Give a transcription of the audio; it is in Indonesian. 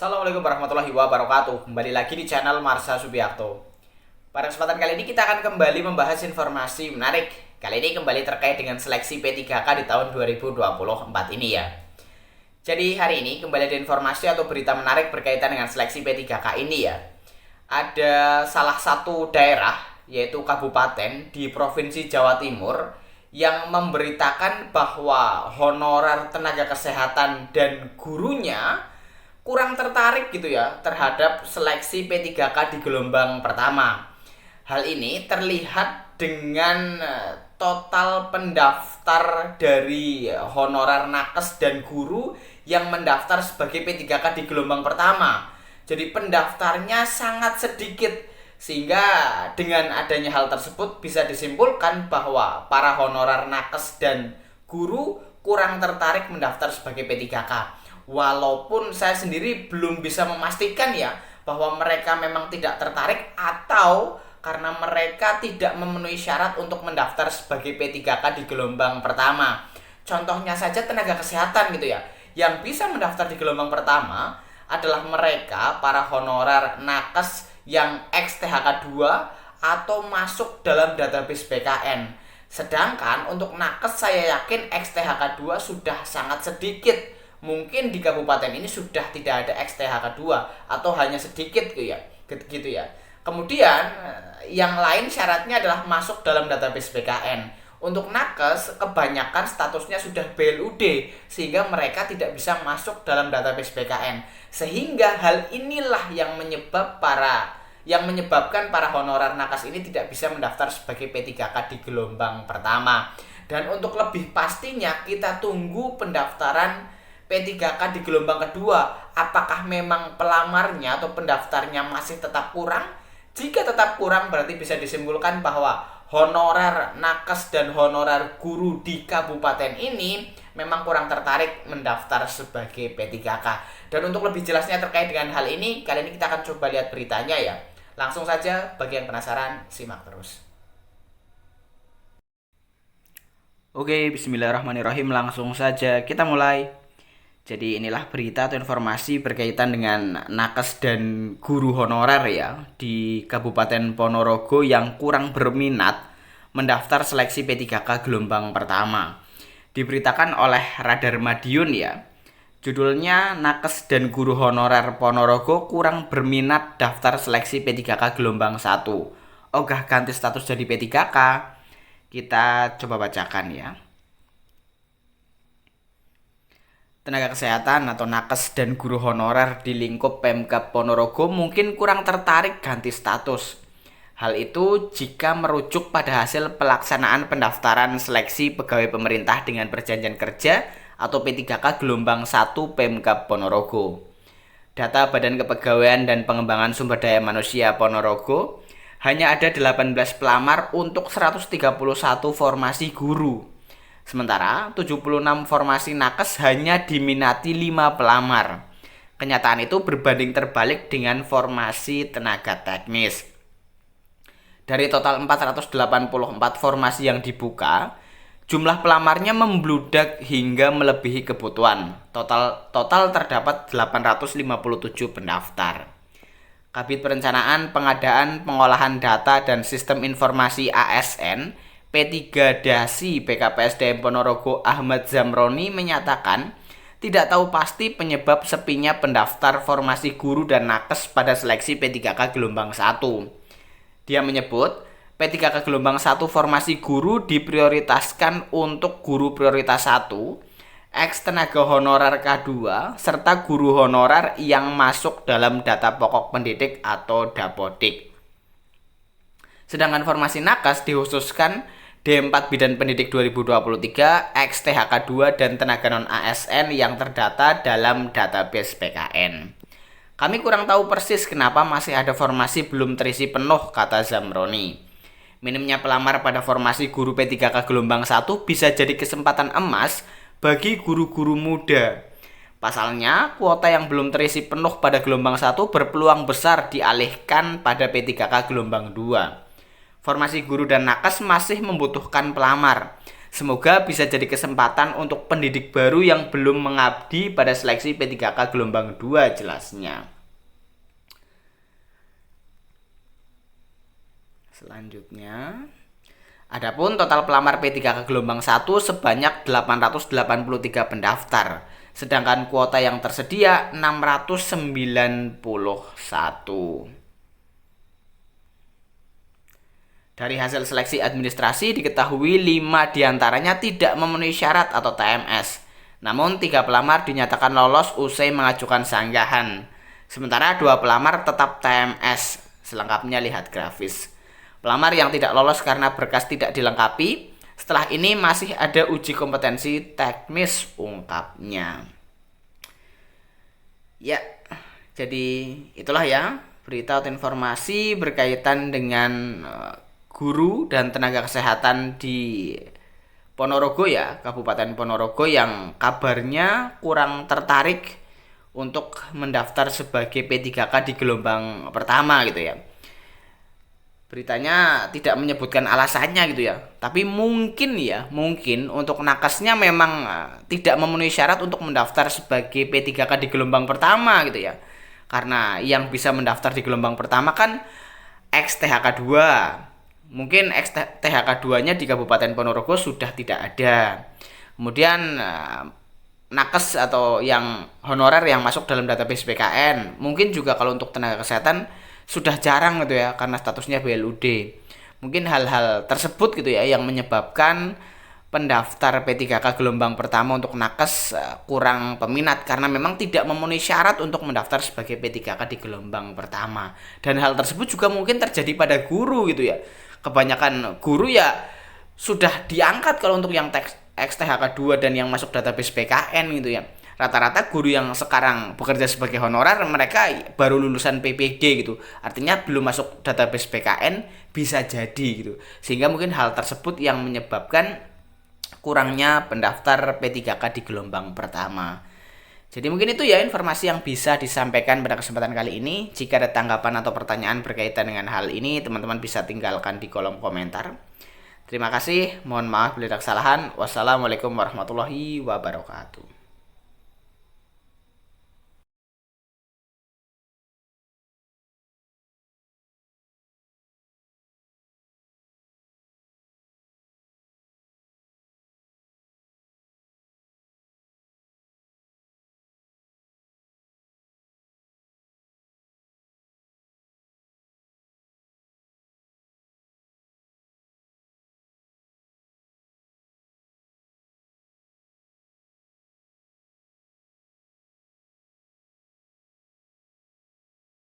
Assalamualaikum warahmatullahi wabarakatuh. Kembali lagi di channel Marsha Subiakto. Pada kesempatan kali ini kita akan kembali membahas informasi menarik. Kali ini kembali terkait dengan seleksi P3K di tahun 2024 ini ya. Jadi hari ini kembali ada informasi atau berita menarik berkaitan dengan seleksi P3K ini ya. Ada salah satu daerah yaitu kabupaten di Provinsi Jawa Timur yang memberitakan bahwa honorer tenaga kesehatan dan gurunya kurang tertarik gitu ya terhadap seleksi P3K di gelombang pertama. Hal ini terlihat dengan total pendaftar dari honorer nakes dan guru yang mendaftar sebagai P3K di gelombang pertama. Jadi pendaftarnya sangat sedikit, sehingga dengan adanya hal tersebut bisa disimpulkan bahwa para honorer nakes dan guru kurang tertarik mendaftar sebagai P3K. Walaupun saya sendiri belum bisa memastikan ya bahwa mereka memang tidak tertarik atau karena mereka tidak memenuhi syarat untuk mendaftar sebagai P3K di gelombang pertama. Contohnya saja tenaga kesehatan gitu ya. Yang bisa mendaftar di gelombang pertama adalah mereka para honorer nakes yang ex-THK 2 atau masuk dalam database BKN. Sedangkan untuk nakes saya yakin ex-THK 2 sudah sangat sedikit. Mungkin di kabupaten ini sudah tidak ada ex-THK 2 atau hanya sedikit gitu ya. Kemudian yang lain syaratnya adalah masuk dalam database BKN. Untuk nakes kebanyakan statusnya sudah BLUD sehingga mereka tidak bisa masuk dalam database BKN. Sehingga hal inilah yang menyebabkan para honorer nakes ini tidak bisa mendaftar sebagai P3K di gelombang pertama. Dan untuk lebih pastinya kita tunggu pendaftaran P3K di gelombang kedua. Apakah memang pelamarnya atau pendaftarnya masih tetap kurang? Jika tetap kurang berarti bisa disimpulkan bahwa honorer nakes dan honorer guru di kabupaten ini memang kurang tertarik mendaftar sebagai P3K. Dan untuk lebih jelasnya terkait dengan hal ini, kali ini kita akan coba lihat beritanya ya. Langsung saja, bagi yang penasaran, simak terus. Oke, bismillahirrahmanirrahim. Langsung saja kita mulai. Jadi inilah berita atau informasi berkaitan dengan nakes dan guru honorer ya di Kabupaten Ponorogo yang kurang berminat mendaftar seleksi P3K gelombang pertama. Diberitakan oleh Radar Madiun ya. Judulnya nakes dan guru honorer Ponorogo kurang berminat daftar seleksi P3K gelombang 1. Ogah ganti status jadi P3K. Kita coba bacakan ya. Tenaga kesehatan atau nakes dan guru honorer di lingkup Pemkab Ponorogo mungkin kurang tertarik ganti status. Hal itu jika merujuk pada hasil pelaksanaan pendaftaran seleksi pegawai pemerintah dengan perjanjian kerja atau P3K gelombang 1 Pemkab Ponorogo. Data Badan Kepegawaian dan Pengembangan Sumber Daya Manusia Ponorogo, hanya ada 18 pelamar untuk 131 formasi guru. Sementara 76 formasi nakes hanya diminati 5 pelamar. Kenyataan itu berbanding terbalik dengan formasi tenaga teknis. Dari total 484 formasi yang dibuka, jumlah pelamarnya membludak hingga melebihi kebutuhan. Total terdapat 857 pendaftar. Kabid Perencanaan, Pengadaan, Pengolahan Data dan Sistem Informasi ASN P3 Dasi BKPSDM Ponorogo Ahmad Zamroni menyatakan tidak tahu pasti penyebab sepinya pendaftar formasi guru dan nakes pada seleksi P3K gelombang 1. Dia menyebut P3K gelombang 1 formasi guru diprioritaskan untuk guru prioritas 1, ex tenaga honorer K2, serta guru honorer yang masuk dalam data pokok pendidik atau Dapodik. Sedangkan formasi nakes dikhususkan D4 Bidan Pendidik 2023, ex-THK 2 dan tenaga non-ASN yang terdata dalam database PKN. Kami kurang tahu persis kenapa masih ada formasi belum terisi penuh, kata Zamroni. Minimnya pelamar pada formasi guru P3K gelombang 1 bisa jadi kesempatan emas bagi guru-guru muda. Pasalnya, kuota yang belum terisi penuh pada gelombang 1 berpeluang besar dialihkan pada P3K gelombang 2. Formasi guru dan nakes masih membutuhkan pelamar. Semoga bisa jadi kesempatan untuk pendidik baru yang belum mengabdi pada seleksi P3K gelombang 2 jelasnya. Selanjutnya, adapun total pelamar P3K gelombang 1 sebanyak 883 pendaftar, sedangkan kuota yang tersedia 691. Dari hasil seleksi administrasi diketahui 5 diantaranya tidak memenuhi syarat atau TMS. Namun 3 pelamar dinyatakan lolos usai mengajukan sanggahan. Sementara 2 pelamar tetap TMS. Selengkapnya lihat grafis. Pelamar yang tidak lolos karena berkas tidak dilengkapi, setelah ini masih ada uji kompetensi teknis, ungkapnya. Ya, jadi itulah ya berita atau informasi berkaitan dengan guru dan tenaga kesehatan di Ponorogo ya, Kabupaten Ponorogo yang kabarnya kurang tertarik untuk mendaftar sebagai P3K di gelombang pertama gitu ya. Beritanya tidak menyebutkan alasannya gitu ya. Tapi mungkin untuk nakesnya memang tidak memenuhi syarat untuk mendaftar sebagai P3K di gelombang pertama gitu ya. Karena yang bisa mendaftar di gelombang pertama kan ex-THK 2. Mungkin ex-THK 2-nya di Kabupaten Ponorogo sudah tidak ada. Kemudian nakes atau yang honorer yang masuk dalam database BKN, mungkin juga kalau untuk tenaga kesehatan sudah jarang gitu ya karena statusnya BLUD. Mungkin hal-hal tersebut gitu ya yang menyebabkan pendaftar P3K gelombang pertama untuk nakes kurang peminat karena memang tidak memenuhi syarat untuk mendaftar sebagai P3K di gelombang pertama. Dan hal tersebut juga mungkin terjadi pada guru gitu ya. Kebanyakan guru ya sudah diangkat kalau untuk yang ex-THK 2 dan yang masuk database BKN gitu ya. Rata-rata guru yang sekarang bekerja sebagai honorer mereka baru lulusan PPG gitu. Artinya belum masuk database BKN, bisa jadi gitu. Sehingga mungkin hal tersebut yang menyebabkan kurangnya pendaftar P3K di gelombang pertama. Jadi mungkin itu ya informasi yang bisa disampaikan pada kesempatan kali ini. Jika ada tanggapan atau pertanyaan berkaitan dengan hal ini, teman-teman bisa tinggalkan di kolom komentar. Terima kasih, mohon maaf bila ada kesalahan. Wassalamualaikum warahmatullahi wabarakatuh.